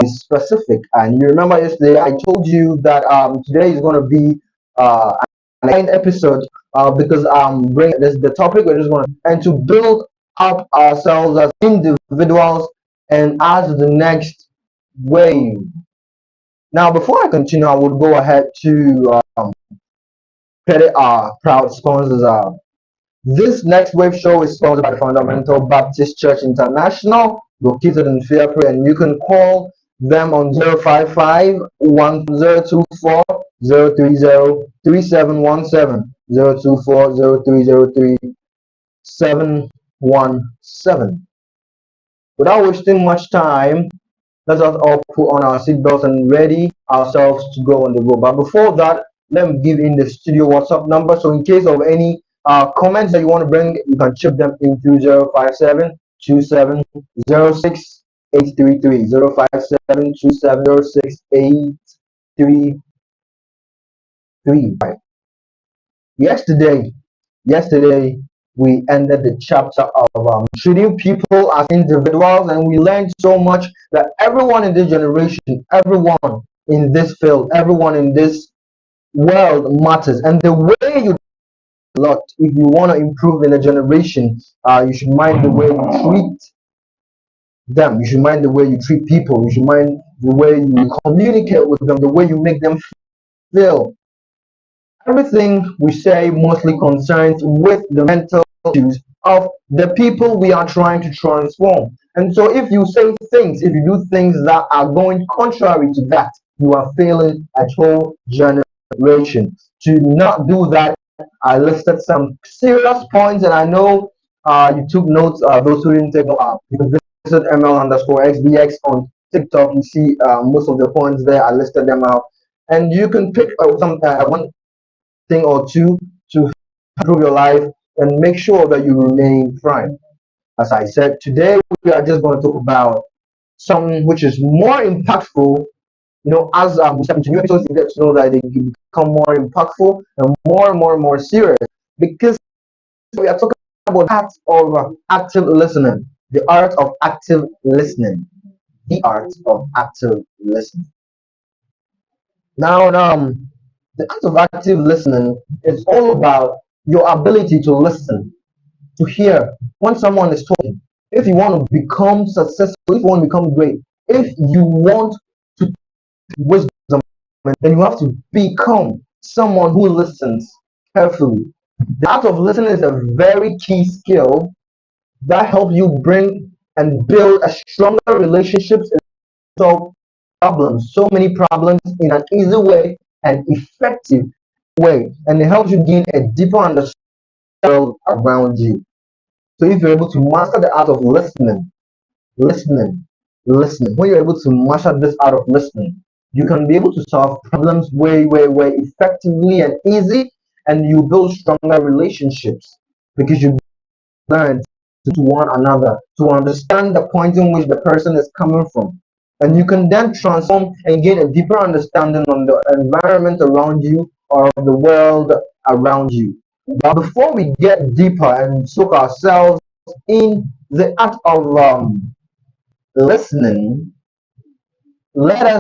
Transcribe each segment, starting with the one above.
specific. And you remember yesterday I told you that today is going to be an kind episode because bring this the topic we're just going to and to build up ourselves as individuals and as the next wave. Now, before I continue, I would go ahead to credit our proud sponsors. This next wave show is sponsored by the Fundamental Baptist Church International, located in Fairplay, and you can call them on 055 1024 030 717. Without wasting much time, let us all put on our seatbelts and ready ourselves to go on the road. But before that, let me give in the studio WhatsApp number. So in case of any comments that you want to bring, you can chip them in through 057 2706 833 Yesterday, yesterday we ended the chapter of treating people as individuals, and we learned so much that everyone in this generation, everyone in this field, everyone in this world matters. And the way you lot, if you want to improve in a generation, you should mind the way you treat them. You should mind the way you treat people. You should mind the way you communicate with them, the way you make them feel. Everything we say mostly concerns with the mental issues of the people we are trying to transform. And so if you say things, if you do things that are going contrary to that, you are failing a whole generation. To not do that, I listed some serious points, and I know you took notes. Those who didn't take notes, you can visit ML_XBX on TikTok. You see most of the points there. I listed them out, and you can pick some one thing or two to improve your life and make sure that you remain prime. As I said, today we are just going to talk about something which is more impactful. As we step into new episodes, you get to know that they can become more impactful and more serious, because we are talking about the art of active listening. The art of active listening. The art of active listening. Now, the art of active listening is all about your ability to listen, to hear when someone is talking. If you want to become successful, if you want to become great, if you want to wisdom, then you have to become someone who listens carefully. The art of listening is a very key skill that helps you bring and build a stronger relationships and solve problems, so many problems in an easy way and effective way, and it helps you gain a deeper understanding around you. So if you're able to master the art of listening, listening, when you're able to master this art of listening, you can be able to solve problems way effectively and easy, and you build stronger relationships because you learn to one another, to understand the point in which the person is coming from. And you can then transform and gain a deeper understanding on the environment around you or the world around you. But before we get deeper and soak ourselves in the art of listening, let us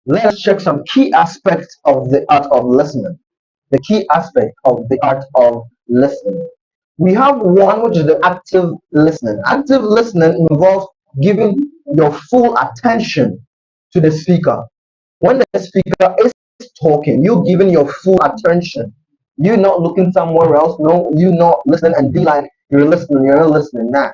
let us check some key aspects of the art of listening. The key aspect of the art of listening. We have one which is the active listening. Active listening involves giving your full attention to the speaker. When the speaker is talking, you're giving your full attention. You're not looking somewhere else. No, you're not listening and be like you're listening. You're not listening. Nah,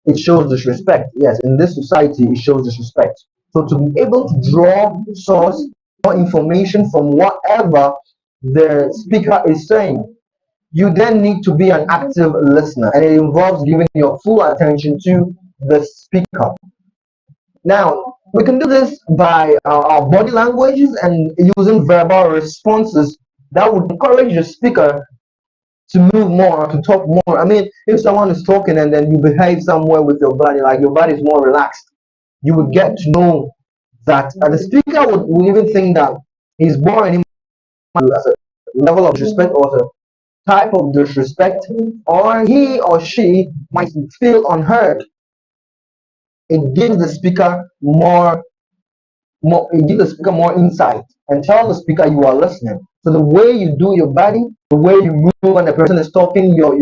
it shows disrespect. Yes, in this society, it shows disrespect. So to be able to draw source or information from whatever the speaker is saying, you then need to be an active listener, and it involves giving your full attention to the speaker. Now, we can do this by our body languages and using verbal responses that would encourage the speaker to move more, to talk more. I mean, if someone is talking and then you behave somewhere with your body, like your body is more relaxed, you would get to know that the speaker would even think that he's boring him as a level of disrespect or a type of disrespect, or he or she might feel unheard. It gives the speaker more it gives the speaker more insight and tell the speaker you are listening. So the way you do your body, the way you move when the person is talking, your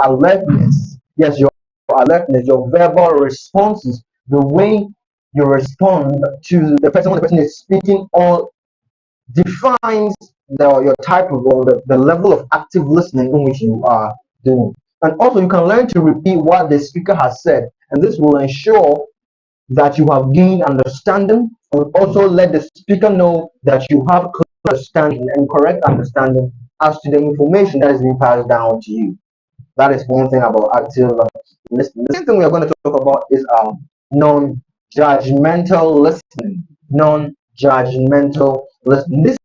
alertness, yes, your alertness, your verbal responses, the way you respond to the person when the person is speaking, all defines your type of or the level of active listening in which you are doing. And also you can learn to repeat what the speaker has said, and this will ensure that you have gained understanding, and also let the speaker know that you have clear understanding and correct understanding as to the information that is being passed down to you. That is one thing about active listening. The second thing we are going to talk about is non-judgmental listening. Non-judgmental listening. This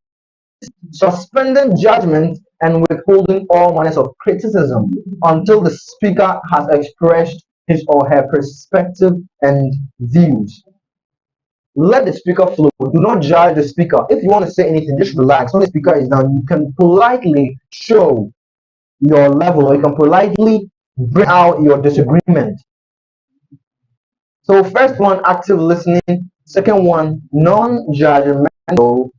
suspending judgment and withholding all manners of criticism until the speaker has expressed his or her perspective and views. Let the speaker flow. Do not judge the speaker. If you want to say anything, just relax. When the speaker is done, you can politely show your level, or you can politely bring out your disagreement. So, first one, active listening. Second one, non-judgmental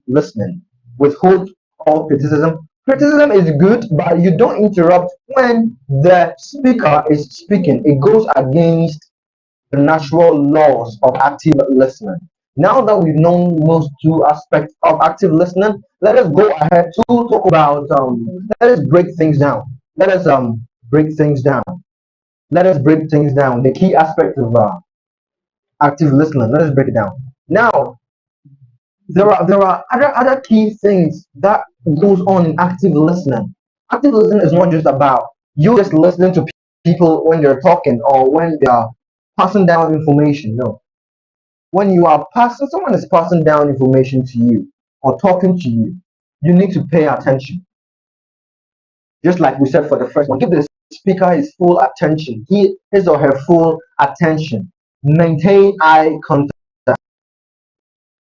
listening. Withhold all criticism. Criticism is good, but you don't interrupt when the speaker is speaking. It goes against the natural laws of active listening. Now that we've known those two aspects of active listening, let us go ahead to talk about let us break things down. Let us break things down. Let us break things down. The key aspect of active listening. Let us break it down. Now, there are other key things that goes on in active listening. Active listening is not just about you just listening to people when they're talking or when they are passing down information. No, when you are passing, someone is passing down information to you or talking to you, you need to pay attention. Just like we said for the first one, give the speaker his full attention, his or her full attention. Maintain eye contact.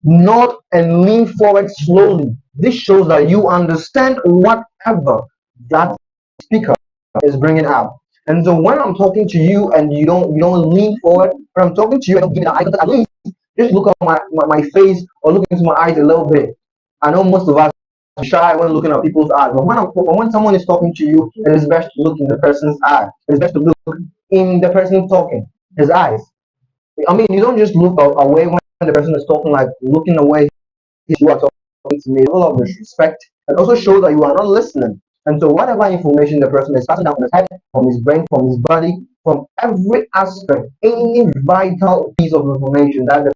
Nod and lean forward slowly. This shows that you understand whatever that speaker is bringing out. And so when I'm talking to you and you don't lean forward, when I'm talking to you, I don't give you the eye contact. At least just look at my face or look into my eyes a little bit. I know most of us are shy when looking at people's eyes, but when someone is talking to you, it is best to look in the person's eye. It's best to look in the person talking, his eyes. I mean, you don't just look away when the person is talking, like looking away. You are talking to me, a level of disrespect, and also show that you are not listening. And so, whatever information the person is passing down from his head, from his brain, from his body, from every aspect, any vital piece of information that the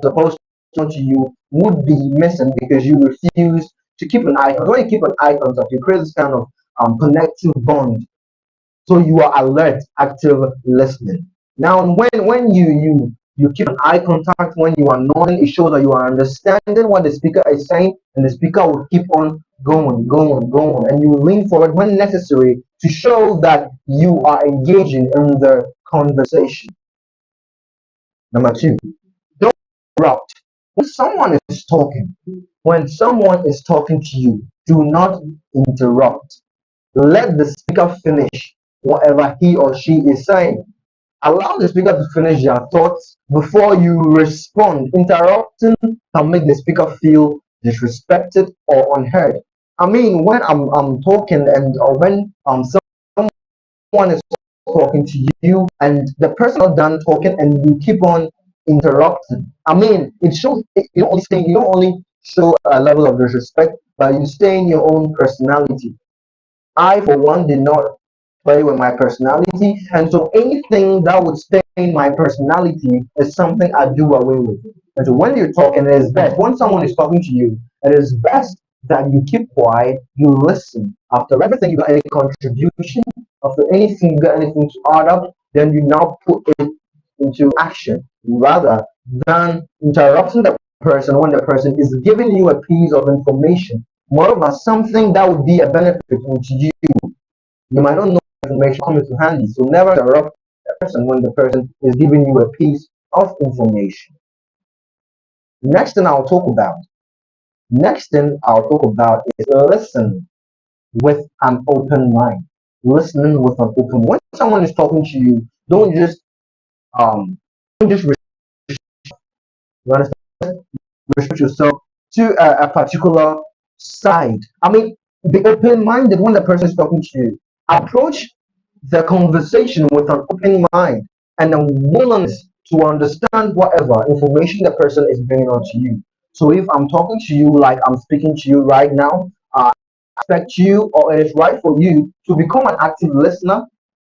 supposed to you would be missing because you refuse to keep an eye. When you keep an eye contact, you create this kind of connective bond. So you are alert, active listening. Now, when you keep an eye contact, when you are nodding, it shows that you are understanding what the speaker is saying, and the speaker will keep on going, and you will lean forward when necessary to show that you are engaging in the conversation. Number two, don't interrupt. When someone is talking, when someone is talking to you, do not interrupt. Let the speaker finish whatever he or she is saying. Allow the speaker to finish their thoughts before you respond. Interrupting can make the speaker feel disrespected or unheard. I mean, when I'm talking and or when someone is talking to you and the person is done talking and you keep on interrupting. I mean, it shows you don't only show a level of disrespect, but you stay in your own personality. I, for one, did not play with my personality, and so anything that would stain my personality is something I do away with. And so when you're talking, it is best when someone is talking to you, it is best that you keep quiet, you listen. After everything, you got any contribution, after anything, you got anything to add up, then you now put it into action rather than interrupting the person when the person is giving you a piece of information. Moreover, something that would be a benefit to you. You might not know information coming to handy, so never interrupt a person when the person is giving you a piece of information. Next thing I'll talk about. Next thing I'll talk about is listen with an open mind. Listening with an open. When someone is talking to you, don't just just you understand, restrict yourself to a particular side. I mean, be open-minded when the person is talking to you. Approach the conversation with an open mind and a willingness to understand whatever information the person is bringing on to you. So if I'm talking to you like I'm speaking to you right now, I expect you, or it is right for you to become an active listener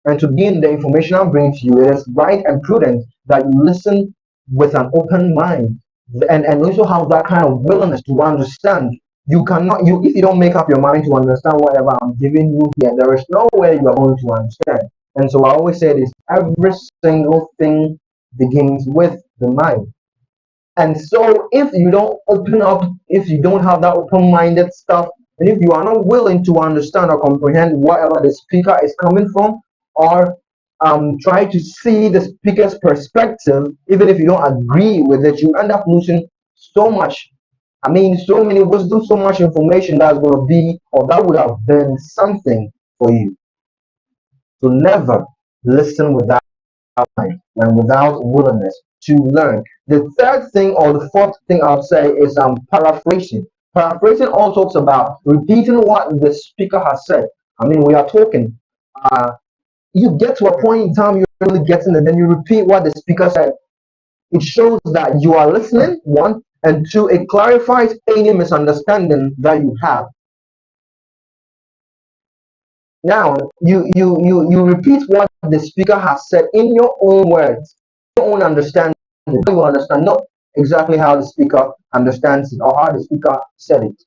and to gain the information I'm bringing to you. It is right and prudent that you listen with an open mind and also have that kind of willingness to understand. You cannot, you if you don't make up your mind to understand whatever I'm giving you here, there is no way you are going to understand. And so I always say this: every single thing begins with the mind. And so if you don't open up, if you don't have that open-minded stuff, and if you are not willing to understand or comprehend whatever the speaker is coming from, or try to see the speaker's perspective, even if you don't agree with it, you end up losing so much. I mean, so many wisdom, so much information that's going to be, or that would have been something for you. So never listen without mind and without willingness to learn. The third thing or the fourth thing I'll say is paraphrasing. Paraphrasing all talks about repeating what the speaker has said. I mean, we are talking. Uh, you get to a point in time you're really getting it, then you repeat what the speaker said. It shows that you are listening, one, and two, it clarifies any misunderstanding that you have. Now you repeat what the speaker has said in your own words, your own understanding. You understand not exactly how the speaker understands it or how the speaker said it.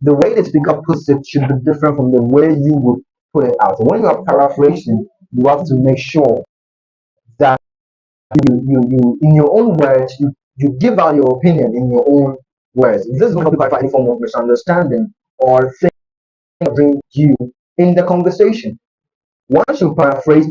The way the speaker puts it should be different from the way you would put it out. And when you are paraphrasing, you have to make sure that you in your own words you give out your opinion in your own words. This is going to clarify any form of misunderstanding or thing that brings you in the conversation. Once you paraphrase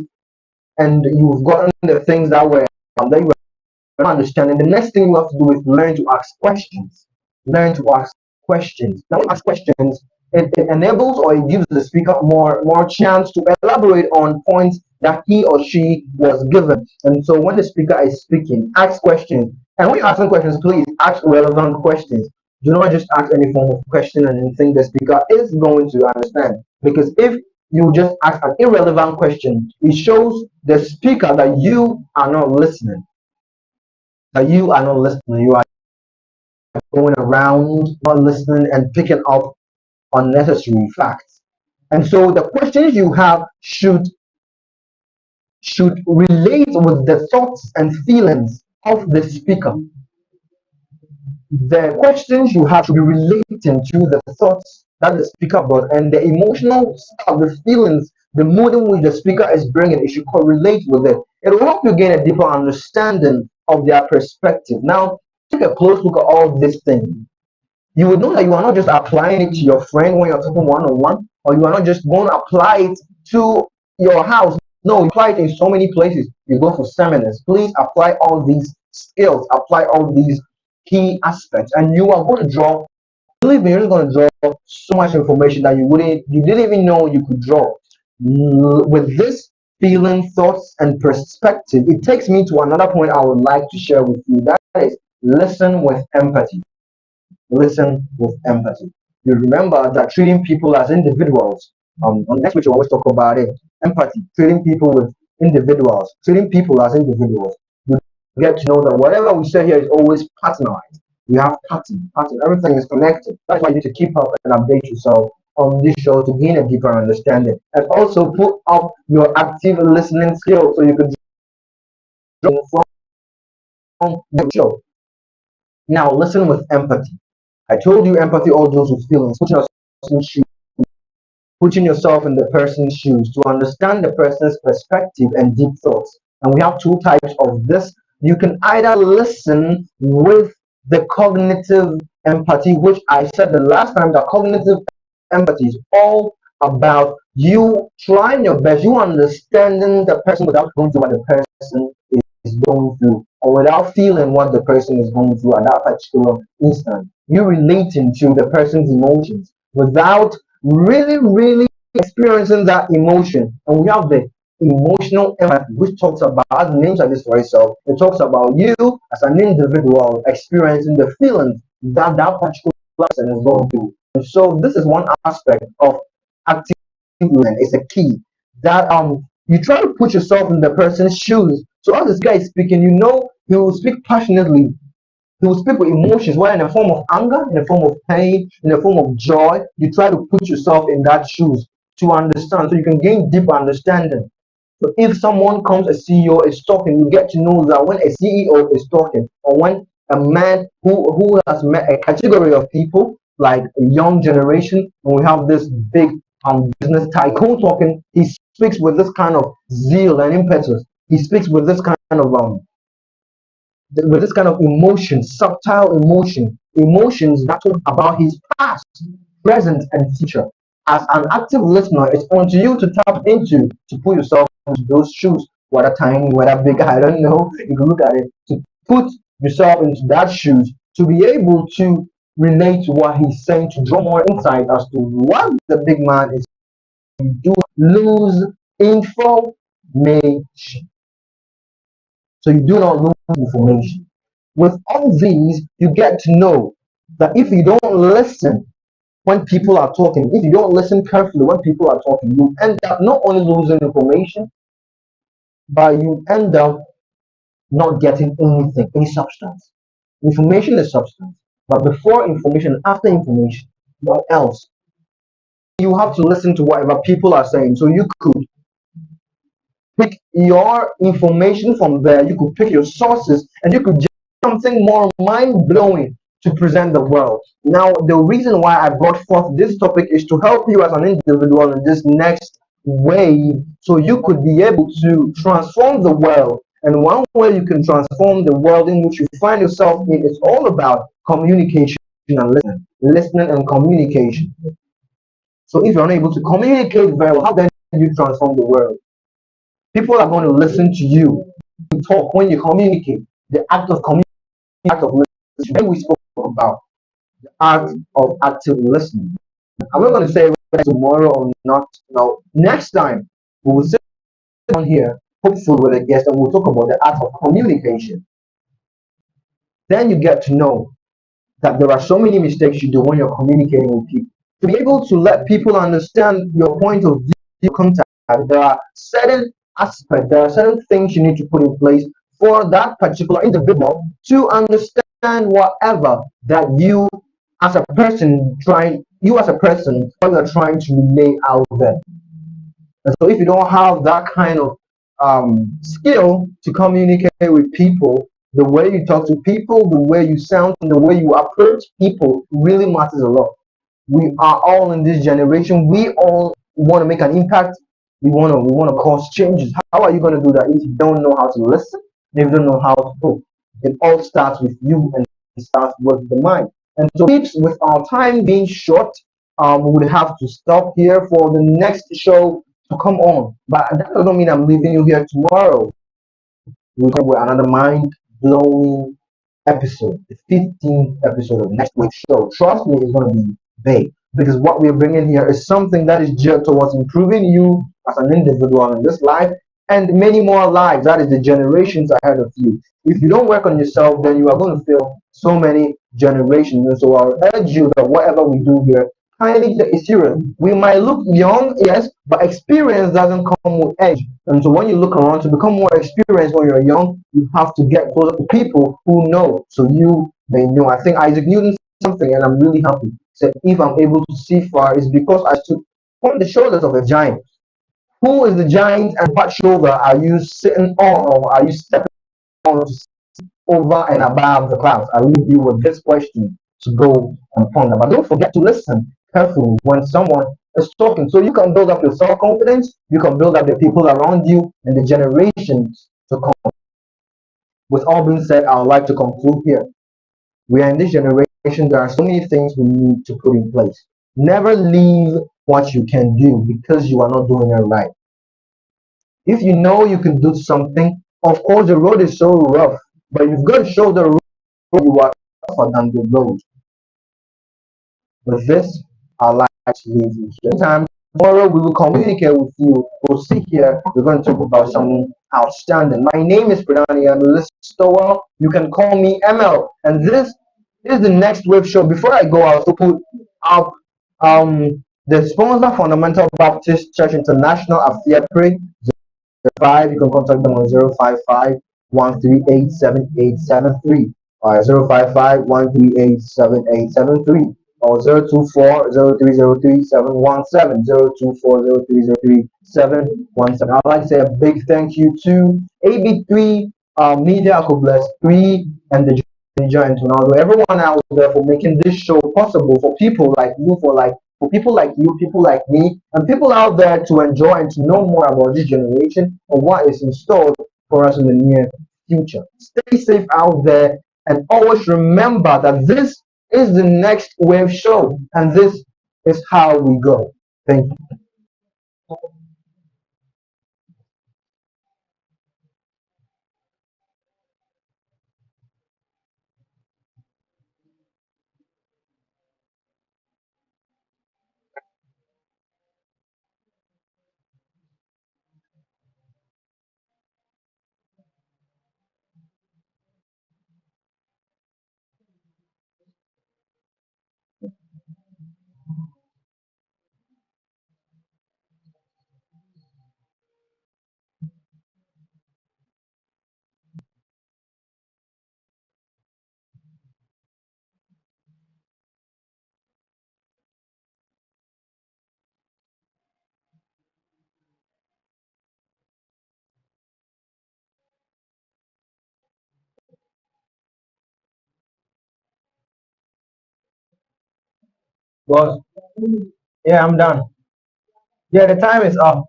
and you've gotten the things that you were understanding, the next thing you have to do is learn to ask questions. Learn to ask questions. Now, when you ask questions, it enables or it gives the speaker more chance to elaborate on points that he or she was given. And so when the speaker is speaking, ask questions. And when you're asking questions, please ask relevant questions. Do not just ask any form of question and think the speaker is going to understand. Because if you just ask an irrelevant question, it shows the speaker that you are not listening. That you are not listening. You are going around, not listening, and picking up unnecessary facts. And so the questions you have should relate with the thoughts and feelings of the speaker. The questions you have should be relating to the thoughts that the speaker brought and the emotional stuff, the feelings, the mood in which the speaker is bringing. It should correlate with it. It will help you gain a deeper understanding of their perspective. Now, take a close look at all these things. You would know that you are not just applying it to your friend when you're talking one on one, or you are not just going to apply it to your house. No, you apply it in so many places. You go for seminars. Please apply all these skills, apply all these key aspects, and you are going to draw. Believe me, you're going to draw so much information that you didn't even know you could draw. With this feeling, thoughts, and perspective, it takes me to another point I would like to share with you. That is, listen with empathy. Listen with empathy. You remember that treating people as individuals. On next week, we always talk about it. Empathy, treating people with individuals, treating people as individuals. You get to know that whatever we say here is always patternized. We have pattern. Everything is connected. That's why you need to keep up and update yourself on this show to gain a deeper understanding, and also put up your active listening skills so you can from the show. Now, listen with empathy. I told you empathy all deals with feelings. Putting yourself in the person's shoes to understand the person's perspective and deep thoughts. And we have two types of this. You can either listen with the cognitive empathy, which I said the last time that cognitive empathy is all about you trying your best, you understanding the person without going through what the person is going through, or without feeling what the person is going through at that particular instant. You relating to the person's emotions without really experiencing that emotion. And we have the emotional empathy, which talks about, as the name suggests for itself, it talks about you as an individual experiencing the feelings that that particular person is going through. And so this is one aspect of active learning. It's a key that you try to put yourself in the person's shoes. So as this guy is speaking, you know he will speak passionately. He will speak with emotions, whether in the form of anger, in the form of pain, in the form of joy. You try to put yourself in that shoes to understand, so you can gain deeper understanding. So if someone comes, a CEO is talking, you get to know that when a CEO is talking, or when a man who has met a category of people like a young generation, and we have this big business tycoon talking, he speaks with this kind of zeal and impetus. He speaks with this kind of emotion, subtle emotions that talk about his past, present, and future. As an active listener, it's on to you to tap into, to put yourself into those shoes, whether tiny, whether big, I don't know. You can look at it, to put yourself into that shoes, to be able to relate to what he's saying, to draw more insight as to what the big man is. You do lose information. So you do not lose information. With all these, you get to know that if you don't listen when people are talking, if you don't listen carefully when people are talking, you end up not only losing information, but you end up not getting anything, any substance. Information is substance. But before information, after information, what else? You have to listen to whatever people are saying. So you could pick your information from there, you could pick your sources, and you could something more mind blowing to present the world. Now, the reason why I brought forth this topic is to help you as an individual in this next way, so you could be able to transform the world. And one way you can transform the world in which you find yourself in is all about communication and listening and communication. So if you're unable to communicate very well, how then do you transform the world? People are going to listen to you. You talk when you communicate. The act of communication, act of listening. Then we spoke about the art of active listening. I'm not going to say tomorrow or not. Now, next time we will sit down here, hopefully with a guest, and we'll talk about the art of communication. Then you get to know that there are so many mistakes you do when you're communicating with people. To be able to let people understand your point of view, contact, there are certain aspects, there are certain things you need to put in place for that particular individual to understand whatever that you as a person what you're trying to relay out there. And so if you don't have that kind of skill to communicate with people, the way you talk to people, the way you sound, and the way you approach people really matters a lot. We are all in this generation. We all want to make an impact. We want to cause changes. How are you going to do that if you don't know how to listen? If you don't know how to talk? It all starts with you and it starts with the mind. And so, with our time being short, we would have to stop here for the next show to come on. But that doesn't mean I'm leaving you here tomorrow. We'll come with another mind blowing episode, the 15th episode of next week's show. Trust me, it's going to be big because what we're bringing here is something that is geared towards improving you as an individual in this life and many more lives. That is the generations ahead of you. If you don't work on yourself, then you are going to fail so many generations. And so I'll urge you that whatever we do here, kindly take it serious. We might look young, yes, but experience doesn't come with age. And so when you look around to become more experienced when you're young, you have to get closer to people who know, so you may know. I think Isaac Newton said something, and I'm really happy. He said, if I'm able to see far, it's because I stood on the shoulders of a giant. Who is the giant, and what shoulder are you sitting on, or are you stepping on to over and above the clouds? I leave you with this question to go and ponder. But don't forget to listen carefully when someone is talking, so you can build up your self-confidence, you can build up the people around you and the generations to come. With all being said, I would like to conclude here. We are in this generation, there are so many things we need to put in place. Never leave what you can do because you are not doing it right. If you know you can do something, of course the road is so rough, but you've got to show the road you are tougher than the road. With this, I'd like to leave you here. Tomorrow we will communicate with you. We'll sit here. We're going to talk about something outstanding. My name is Pradani. I'm Melissa Stowell. You can call me ML. And this is the next wave show. Before I go, I'll also put up the sponsor, Fundamental Baptist Church International, Afiapre 5. You can contact them on 055 138 7873 or 055 138 7873 or 024 0303717 I'd like to say a big thank you to AB3 Media, God bless 3 and the Giant Ronaldo, everyone out there for making this show possible for people like you, for people like you, people like me, and people out there to enjoy and to know more about this generation and what is in store for us in the near future. Stay safe out there and always remember that this is the next wave show and this is how we go. Thank you. Boss, yeah, I'm done. Yeah, the time is up.